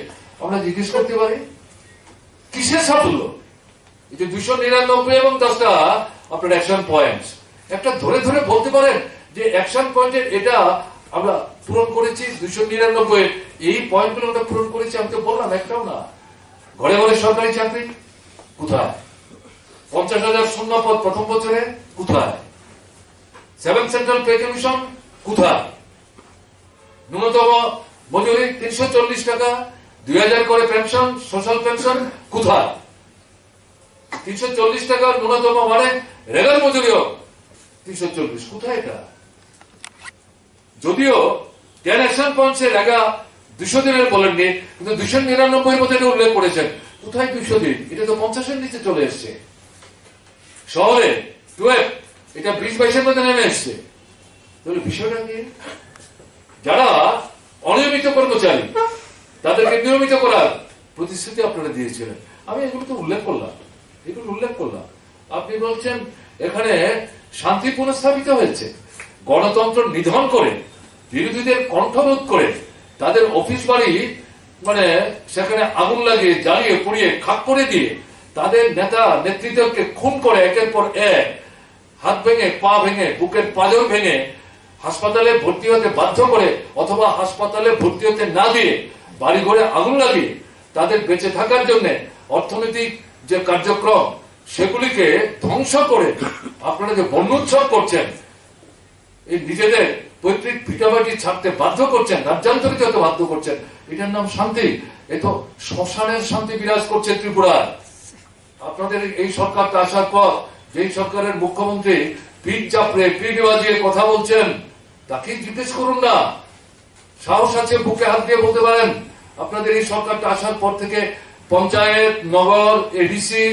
আমরা জিজ্ঞেস করতে পারি কিসের সাফল্য? এই যে 299 এবং 10টা আপনার অ্যাকশন পয়েন্ট, একটা ধরে ধরে বলতে পারেন যে অ্যাকশন পয়েন্টের এটা আমরা পূরণ করেছি, 299 এই পয়েন্টগুলো আমরা পূরণ করেছি। আমি তো বললাম একটাও না। ঘরে ঘরে সরকারি চাকরি কোথায়? 50,000 শূন্য পদ প্রথম বছরে কোথায়? সেভেন সেন্ট্রাল পে কমিশন কোথায়? ন্যূনতম মজুরি 340 টাকা, 2000 করে পেনশন, সোশ্যাল পেনশন কোথায়? 340 টাকা ন্যূনতম মানে রেগার মজুরিও 340, কোথায় এটা? যদিও 10 অ্যাকশন পয়েন্টসে রেগা 200 দিনের বলেননি, কিন্তু 299 মধ্যে এটা উল্লেখ করেছেন। কোথায় 200 দিন? এটা তো 50-এর নিচে চলে এসছে। শহরে 12, এটা 20-22-এর মধ্যে নেমে এসছে। তাহলে বিষয়টা কি? যারা অনিয়মিত কর্মচারী তাদেরকে নিয়মিত করার প্রতিশ্রুতি আপনারা দিয়েছিলেন, আমি এগুলো তো উল্লেখ করলাম। আপনি বলছেন এখানে শান্তি পুনঃস্থাপিত হয়েছে, গণতন্ত্র নিধন করে, বিরোধীদের কণ্ঠরোধ করে, তাদের অফিস বাড়ি মানে সেখানে আগুন লাগিয়ে, জ্বালিয়ে, পুড়িয়ে, খাক করে দিয়ে, তাদের নেতা নেতৃত্বকে খুন করে একের পর এক, হাত ভেঙে, পা ভেঙে, বুকের পাঁজর ভেঙে হাসপাতালে ভর্তি হতে বাধ্য করে, অথবা হাসপাতালে ভর্তি হতে না দিয়ে বাড়ি ঘরে আগুন লাগিয়ে তাদের বেঁচে থাকার জন্য অর্থনৈতিক যে কার্যক্রম সেগুলিকে ধ্বংস করে আপনারা যে বন্যোৎসব করছেন, এই নিজেদের পৈতৃক ভিটাবাটি ছাড়তে বাধ্য করছেন, রাজ্যান্তরিত হতে বাধ্য করছেন, এটার নাম শান্তি? এ তো শ্মশানের শান্তি বিরাজ করছে ত্রিপুরায়। আপনাদের এই সরকারটা আসার পর যেই সরকারের মুখ্যমন্ত্রী পিঠ চাপড়ে, পিঠ বাজিয়ে কথা বলছেন, তাকে জিজ্ঞেস করুন না। সাহস আছে বুকে হাত দিয়ে বলতে পারেন আপনাদের এই সরকারটা আসার পর থেকে পঞ্চায়েত, নগর, এডিসি,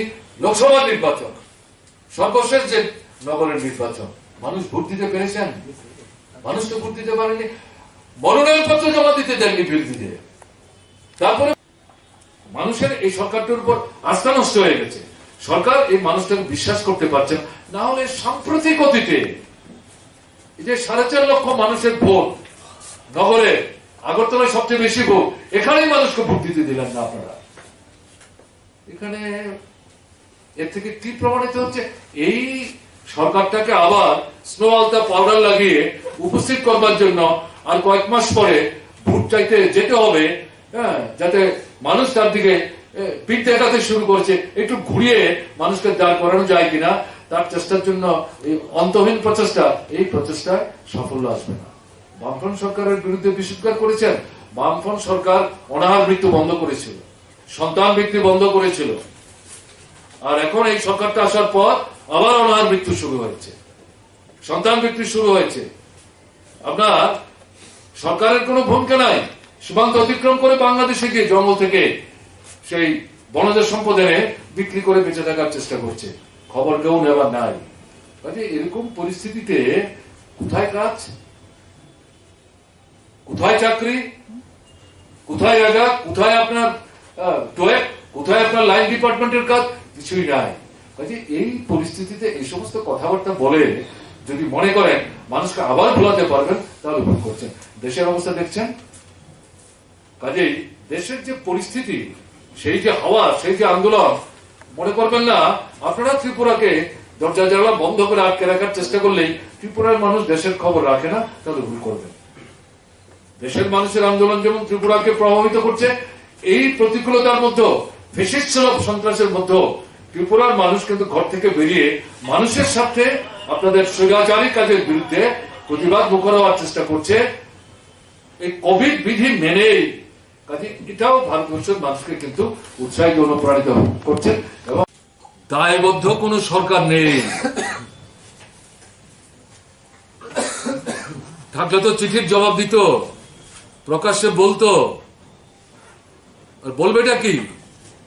লোকসভা নির্বাচন, সর্বশেষ যে নগরের নির্বাচন, মানুষ ভোট দিতে পেরেছেন? মানুষ তো ভোট দিতে পারেনি। মনোনয়নপত্র জমা দিতে দেননি বিরোধীদের। তারপরে মানুষের এই সরকারটার উপর আস্থা নষ্ট হয়ে গেছে। সরকার এই মানুষটাকে বিশ্বাস করতে পারছেন না। হলে সাম্প্রতিক অতীতে এই যে 4.5 লক্ষ মানুষের ভোট, নগরে আগরতলায় সবচেয়ে বেশি ভোট, এখানেই মানুষকে ভোট দিতে দিলেন না আপনারা। এখানে এর থেকে কি প্রমাণিত হচ্ছে? এই সরকারটাকে আবার স্নো আলতা পাউডার লাগিয়ে উপস্থিত করবার জন্য আর কয়েক মাস পরে ভোট চাইতে যেতে হবে, যাতে মানুষ তার দিকে পিঠ দেখাতে শুরু করছে, একটু ঘুরিয়ে মানুষকে দাঁড় করানো যায় কিনা তার চেষ্টার জন্য এই অন্তহীন প্রচেষ্টা, এই প্রচেষ্টায় সাফল্য আসবে না। বামফ্রন্ট সরকারের বিরুদ্ধে বিষোদ্গার করেছেন। বামফ্রন্ট সরকার অনাহার মৃত্যু বন্ধ করেছিল, সন্তান মৃত্যু বন্ধ করেছিল, আর এখন এই সরকারটা আসার পর আবার অনাহার মৃত্যু শুরু হয়েছে, সন্তান মৃত্যু শুরু হয়েছে। আপনার সরকারের কোনো ভূমিকা নাই। সীমান্ত অতিক্রম করে বাংলাদেশে গিয়ে জঙ্গল থেকে সেই বনজ সম্পদ এনে বিক্রি করে বেঁচে থাকার চেষ্টা করছে, খবর কেউ নেবার নাই। কাজে এরকম পরিস্থিতিতে কোথায় কাজ, কোথায় চাকরি, কোথায় জায়গা, কোথায় আপনার টোয়েক, কোথায় আপনার লাইন ডিপার্টমেন্টের কাজ? কিছুই নাই। কাজে এই পরিস্থিতিতে এই সমস্ত কথাবার্তা বলে যদি মনে করেন মানুষকে আবার ভোলাতে পারবেন, তাহলে ভুল করছেন। দেশের অবস্থা দেখছেন। কাজেই দেশের যে পরিস্থিতি, সেই যে হাওয়া, সেই যে আন্দোলন, মনে করবেন না আপনারা ত্রিপুরাকে দরজা জানালা বন্ধ করে আটকে রাখার চেষ্টা করলেই ত্রিপুরার মানুষ দেশের খবর রাখে না, তাহলে ভুল করবেন। দেশের মানুষের আন্দোলন যেমন ত্রিপুরাকে প্রভাবিত করছে, এই প্রতিকূলতার মধ্যে, ফ্যাসিস্ট সন্ত্রাসের মধ্যে ত্রিপুরার মানুষ কিন্তু ঘর থেকে বেরিয়ে মানুষের সাথে আপনাদের স্বৈরাচারী কাজের বিরুদ্ধে প্রতিবাদ মুখর হওয়ার চেষ্টা করছে, এই কোভিড বিধি মেনেই। কাজে এটাও ভারতবর্ষের মানুষকে কিন্তু উৎসাহিত, অনুপ্রাণিত করছে। এবং দায়বদ্ধ কোন সরকার নেই। থাকলে তো চিঠির জবাব দিত, প্রকাশ্যে বলতো। আর বলবেটা কি?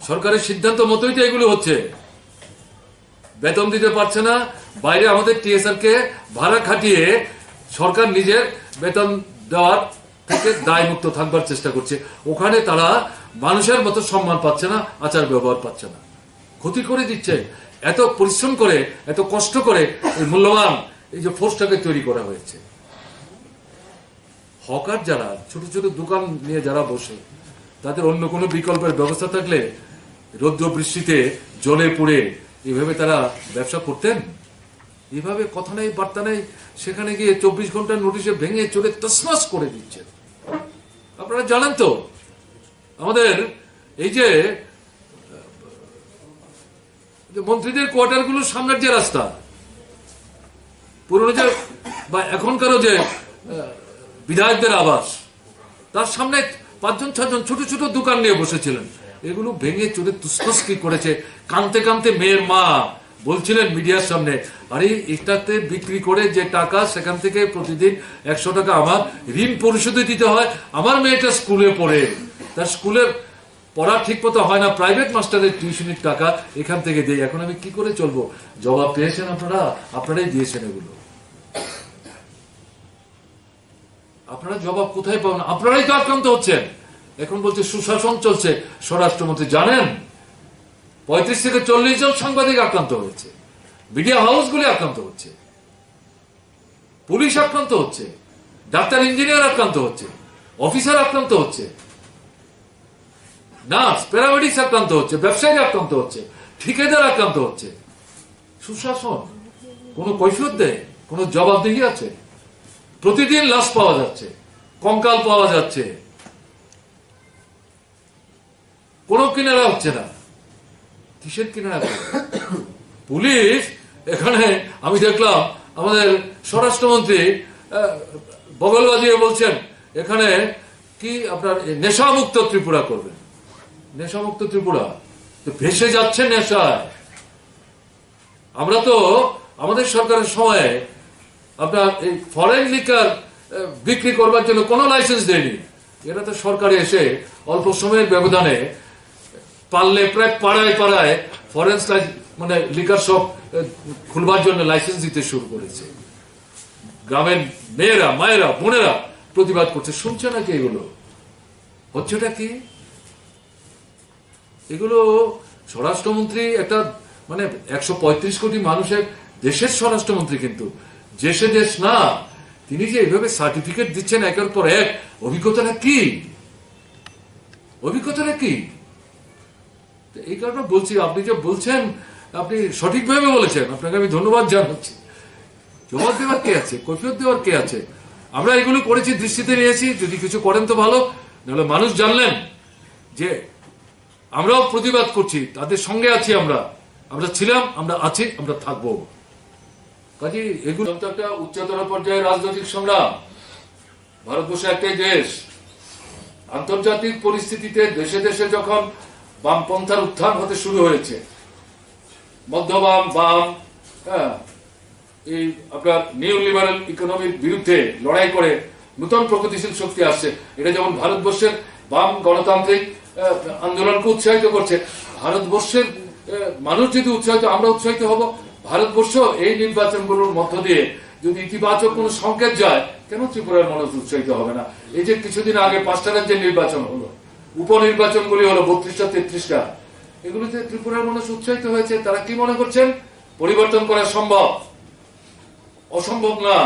সরকারের সিদ্ধান্ত মতোই তো এগুলো হচ্ছে। বেতন দিতে পারছে না, বাইরে আমাদের টিএসআর কে ভাড়া খাটিয়ে সরকার নিজের বেতন দেওয়ার থেকে দায় মুক্ত থাকবার চেষ্টা করছে। ওখানে তারা মানুষের মতো সম্মান পাচ্ছে না, আচার ব্যবহার পাচ্ছে না, ক্ষতি করে দিচ্ছে। এত পরিশ্রম করে, এত কষ্ট করে এই মূল্যবান এই যে ফোর্সটাকে তৈরি করা হয়েছে। হকার যারা, ছোট ছোট দোকান নিয়ে যারা বসে, তাদের অন্য কোনো বিকল্পের ব্যবস্থা থাকলে রৌদ্র বৃষ্টিতে জলে পুড়ে এভাবে তারা ব্যবসা করতেন? এভাবে কথা নেই, বার্তা নেই, সেখানে গিয়ে 24 ঘন্টার নোটিশে ভেঙে চলে তছনছ করে দিচ্ছেন। আপনারা জানেন তো আমাদের এই যে মন্ত্রীদের কোয়ার্টার গুলোর সামনের যে রাস্তা, পুরনো যে বা এখনকারও যে বিধায়কদের আবাস, তার সামনে 5-6জন ছোট ছোট দোকান নিয়ে বসেছিলেন। এগুলো ভেঙে চুরে তুস্তস্কি করেছে। কানতে কানতে মেয়ের মা বলছিলেন মিডিয়ার সামনে, আরে এটাতে বিক্রি করে যে টাকা, সেখান থেকে প্রতিদিন 100 টাকা আমার ঋণ পরিশোধে দিতে হয়। আমার মেয়েটা স্কুলে পড়ে, তার স্কুলের পড়া ঠিক মতো হয় না, প্রাইভেট মাস্টারের টিউশনির টাকা এখান থেকে দেয়। এখন আমি কি করে চলবো? জবাব পেয়েছেন আপনারা, আপনারাই দিয়েছেন এগুলো। আপনারা জবাব কোথায় পাবেন? আপনারাই তো আক্রান্ত হচ্ছেন। এখন বলছে সুশাসন চলছে। স্বরাষ্ট্রমন্ত্রী জানেন 35 থেকে 40 জন সাংবাদিক আক্রান্ত হয়েছে, মিডিয়া হাউসগুলি আক্রান্ত হচ্ছে, পুলিশ আক্রান্ত হচ্ছে, ডাক্তার ইঞ্জিনিয়ার আক্রান্ত হচ্ছে, অফিসার আক্রান্ত হচ্ছে, নার্স প্যারামেডিক্স আক্রান্ত হচ্ছে, ব্যবসায়ী আক্রান্ত হচ্ছে, ঠিকাদার আক্রান্ত হচ্ছে। সুশাসন কোনো কৈফিয়ত দেয়? কোনো জবাবদিহি আছে? প্রতিদিন লাশ পাওয়া যাচ্ছে, কঙ্কাল পাওয়া যাচ্ছে, কোনো কিনারা হচ্ছে না। কিসের কিনারা? পুলিশ এখানে আমি দেখলাম আমাদের স্বরাষ্ট্রমন্ত্রী বগল বাজিয়ে বলছেন এখানে কি আপনার নেশামুক্ত ত্রিপুরা করবেন। নেশামুক্ত ত্রিপুরা তো ভেসে যাচ্ছে নেশায়। আমরা তো আমাদের সরকারের সময়ে আপনার এই ফরেন লিকার বিক্রি করবার জন্য কোনো লাইসেন্স দেয়নি। এরা তো সরকারে এসে অল্প সময়ের ব্যবধানে পারলে প্রায় পাড়ায় পাড়ায় ফরেন্স মানে লিকার শপ খুলবার জন্য লাইসেন্স দিতে শুরু করেছে। গ্রামের মেয়েরা, মায়েরা, বোনেরা প্রতিবাদ করছে। শুনছে নাকি এগুলো? হচ্ছেটা কি? এগুলো স্বরাষ্ট্রমন্ত্রী একটা মানে 135 কোটি মানুষের দেশের স্বরাষ্ট্রমন্ত্রী, কিন্তু দেশে দেশ না। তিনি যে এইভাবে সার্টিফিকেট দিচ্ছেন একের পর এক, অভিজ্ঞতাটা কি? অভিজ্ঞতাটা কি? এই কারণে বলছি, আপনি যে বলছেন আপনি সঠিকভাবে বলেছেন, আপনাকে আমি ধন্যবাদ জানাচ্ছি। জবাব দেওয়ার কে আছে? কৈফিয়ত দেওয়ার কে আছে? আমরা এগুলো করেছি, দৃষ্টিতে নিয়েছি। যদি কিছু করেন তো ভালো, নাহলে মানুষ জানলেন যে আমরাও প্রতিবাদ করছি, তাদের সঙ্গে আছি। আমরা ছিলাম, আমরা আছি, আমরা থাকবো। কাজে এগুলো তো একটা উচ্চতর পর্যায়ে রাজনৈতিক সংগ্রাম। ভারতবর্ষ একটাই দেশ। আন্তর্জাতিক পরিস্থিতিতে দেশে দেশে যখন বামপন্থার উত্থান হতে শুরু হয়েছে, মধ্যবাম, বাম, এই আপনার নিউ লিবারেল ইকোনমির বিরুদ্ধে লড়াই করে নতুন প্রগতিশীল শক্তি আসছে। এটা যেমন ভারতবর্ষের বাম গণতান্ত্রিক আন্দোলনকে উৎসাহিত করছে। ভারতবর্ষের মানুষ যদি উৎসাহিত, আমরা উৎসাহিত হব। ভারতবর্ষ এই নির্বাচনগুলোর মধ্য দিয়ে যদি ইতিবাচক কোন সংকেত যায়, কেন ত্রিপুরার মানুষ উৎসাহিত হবে না? এই যে কিছুদিন আগে 5টা রাজ্যের নির্বাচন হলো, উপনির্বাচনগুলি হলো 32টা 33টা, এগুলিতে ত্রিপুরার মানুষ উৎসাহিত হয়েছে। তারা কি মনে করছেন? পরিবর্তন করা সম্ভব? অসম্ভব না।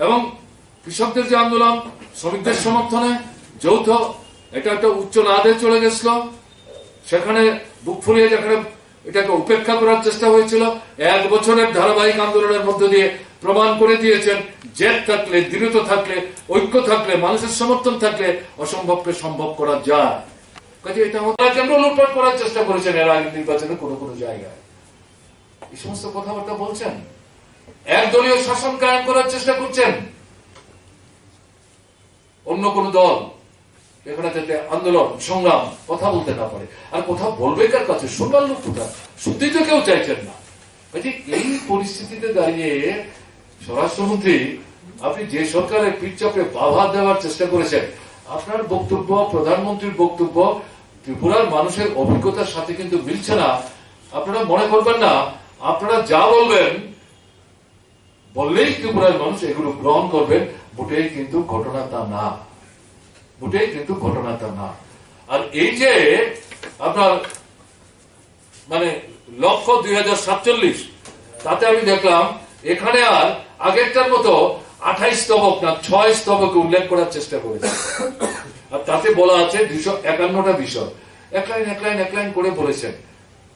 এবং কৃষকদের যে আন্দোলন, শ্রমিকদের সমর্থনে যৌথ, এটা একটা উচ্চ নাদে চলে গেছিল। সেখানে বুক ফুলিয়ে যেখানে এটাকে উপেক্ষা করার চেষ্টা হয়েছিল, 1 বছরের ধারাবাহিক আন্দোলনের মধ্য দিয়ে প্রমাণ করে দিয়েছেন, জেদ থাকলে, দৃঢ়তা থাকলে, ঐক্য থাকলে, মানুষের সমর্থন থাকলে অসম্ভবকে সম্ভব করা যায়। কাজে এটা কেন্দ্র লুটপাট করার চেষ্টা করেছেন এর আগে নির্বাচনে কোনো কোনো জায়গায়। এই সমস্ত কথাবার্তা বলছেন। একদলীয় শাসন কায়েম করার চেষ্টা করছেন। অন্য কোন দল এখানে যাতে আন্দোলন সংগ্রাম কথা বলতে না পারে। আর কথা বলবে কার কাছে? শোনার লোক কোথায়? শুনতেই তো কেউ চাইছেন না। এই পরিস্থিতিতে দাঁড়িয়ে স্বরাষ্ট্রমন্ত্রী, আপনি যে সরকারের পিঠচাপে বাধা দেওয়ার চেষ্টা করেছেন, আপনার বক্তব্য, প্রধানমন্ত্রীর বক্তব্য ত্রিপুরার মানুষের অভিজ্ঞতার সাথে কিন্তু মিলছে না। আপনারা মনে করবেন না আপনারা যা বলবেন বললেই ত্রিপুরার মানুষ এগুলো গ্রহণ করবেন। মোটেই কিন্তু ঘটনা তা না। মোটেই কিন্তু ঘটনা তা না। আর এই যে আপনার মানে লক্ষ্য 2047, তাতে আমি দেখলাম এখানে আর আগেরটার মতো 28 স্তবক না 6 স্তবকে উল্লেখ করার চেষ্টা করেছে। আর তাতে বলা আছে 251টা বিষয়। এক লাইন করে বলেছেন।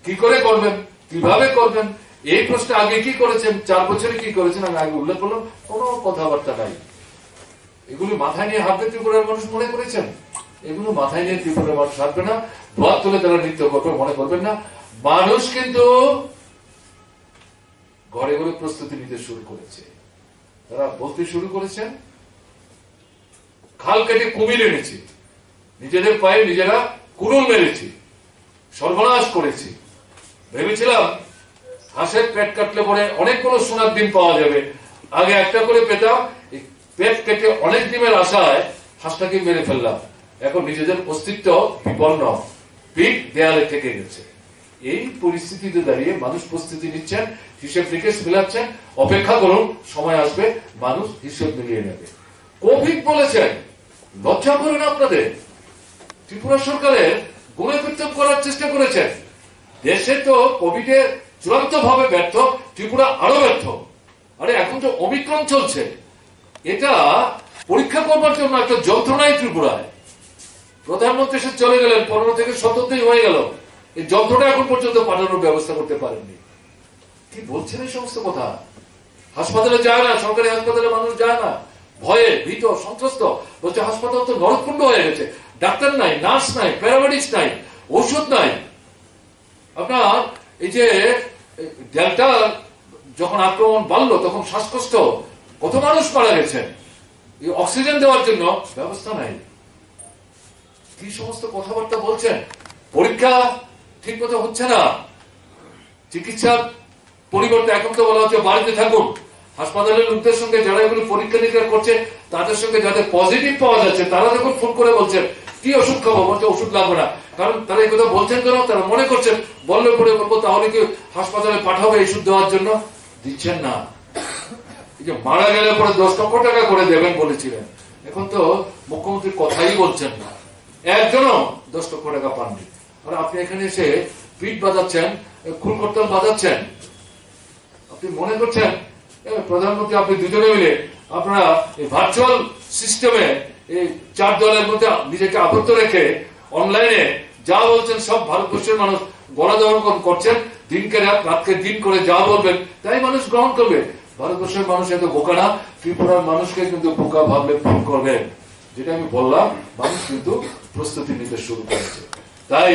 কি করে করবেন, কিভাবে করবেন, এই প্রশ্ন আগে কি করেছেন, 4 বছরে কি করেছেন আমি আগে উল্লেখ করলাম। কোনো কথাবার্তা নাই। এগুলো মাথায় নিয়ে হাঁটবে ত্রিপুরার মানুষ মনে করেছেন? এগুলো মাথায় নিয়ে ত্রিপুরার মানুষ হাঁটবে না। ধোয়া তুলে তারা নৃত্য করবে মনে করবেন না। মানুষ কিন্তু ঘরে ঘরে প্রস্তুতি নিতে শুরু করেছে। তারা বলতে শুরু করেছেন খাল কেটে কুমির এনেছি, নিজেদের পায়ে নিজেরা কুড়ুল মেরেছি, সর্বনাশ করেছি। ভেবেছিলাম হাঁসের পেট কাটলে পরে অনেকগুলো সোনার ডিম পাওয়া যাবে, আগে একটা করে পেতাম, পেট কেটে অনেক ডিমের আশায় হাঁসটাকে মেরে ফেললাম, এখন নিজেদের অস্তিত্ব বিপন্ন, পিঠ দেয়ালে ঠেকে গেছে। এই পরিস্থিতিতে দাঁড়িয়ে মানুষ প্রস্তুতি নিচ্ছেন, হিসেব নিকেশ মিলাচ্ছেন, অপেক্ষা করুন, সময় আসবে মানুষ হিসেব মিলিয়ে নেবে। কোভিড বলেছেন, লজ্জা করেন আপনাদের। ত্রিপুরা সরকারের গুণকীর্তন করার চেষ্টা করেছেন। দেশে তো কোভিডে চূড়ান্ত ভাবে ব্যর্থ, ত্রিপুরা আরো ব্যর্থ। আরে এখন তো ওমিক্রন চলছে, এটা পরীক্ষা করবার জন্য একটা যন্ত্রণাই ত্রিপুরায়। প্রধানমন্ত্রী সে চলে গেলেন, 15 থেকে 17 দিন হয়ে গেল, এই যন্ত্রটা এখন পর্যন্ত পাঠানোর ব্যবস্থা করতে পারেননি। কি বলছেন এই সমস্ত কথা? হাসপাতালে যায় না, সরকারি হাসপাতালে মানুষ যায় না, ভয়ে ভীত সন্ত্রস্ত। বলছে হাসপাতাল তো নরককুণ্ড হয়ে গেছে, ডাক্তার নাই, নার্স নাই, প্যারামেডিক্স নাই, ওষুধ নাই। আপনার এই যে ডেল্টা যখন আক্রমণ বাড়লো তখন শ্বাসকষ্ট, কত মানুষ মারা গেছেন, এই অক্সিজেন দেওয়ার জন্য ব্যবস্থা নাই। কি সমস্ত কথাবার্তা বলছেন? পরীক্ষা ঠিক মতো হচ্ছে না, চিকিৎসার পরিবর্তে এখন তো বলা হচ্ছে বাড়িতে থাকুন। হাসপাতালের লোকদের সঙ্গে যারা এগুলো পরীক্ষা নিরীক্ষা করছে তাদের সঙ্গে যাদের পজিটিভ পাওয়া যাচ্ছে তারা যখন ফোন করে বলছেন কি ওষুধ খাবো, বলছে ওষুধ লাগবে না। কারণ তারা এই কথা বলছেন কেন? তারা মনে করছেন বললে পরে বলবো তাহলে কি হাসপাতালে পাঠাবে এই ওষুধ দেওয়ার জন্য, দিচ্ছেন না। এই যে মারা গেলে পরে 10 লক্ষ টাকা করে দেবেন বলেছিলেন, এখন তো মুখ্যমন্ত্রী কথাই বলছেন না, একজনও 10 লক্ষ টাকা পাননি। আর আপনি এখানে এসে পিঠ বাজাচ্ছেন, খুলকর্তাল বাজাচ্ছেন। আপনি মনে করছেন প্রধানমন্ত্রী আপনি দুজনে মিলে আপনারা এই ভার্চুয়াল সিস্টেমে এই 4 দলের মধ্যে নিজেকে আবদ্ধ রেখে অনলাইনে যা বলছেন সব ভারতবর্ষের মানুষ গণদমন করছেন, দিনকে রাত রাতকে দিন করে যা বলবেন তাই মানুষ গ্রহণ করবে। ভারতবর্ষের মানুষ এত বোকা না, ত্রিপুরার মানুষকে কিন্তু বোকা ভাবলে ভুল করবেন। যেটা আমি বললাম, মানুষ কিন্তু প্রস্তুতি নিতে শুরু করেছে। তাই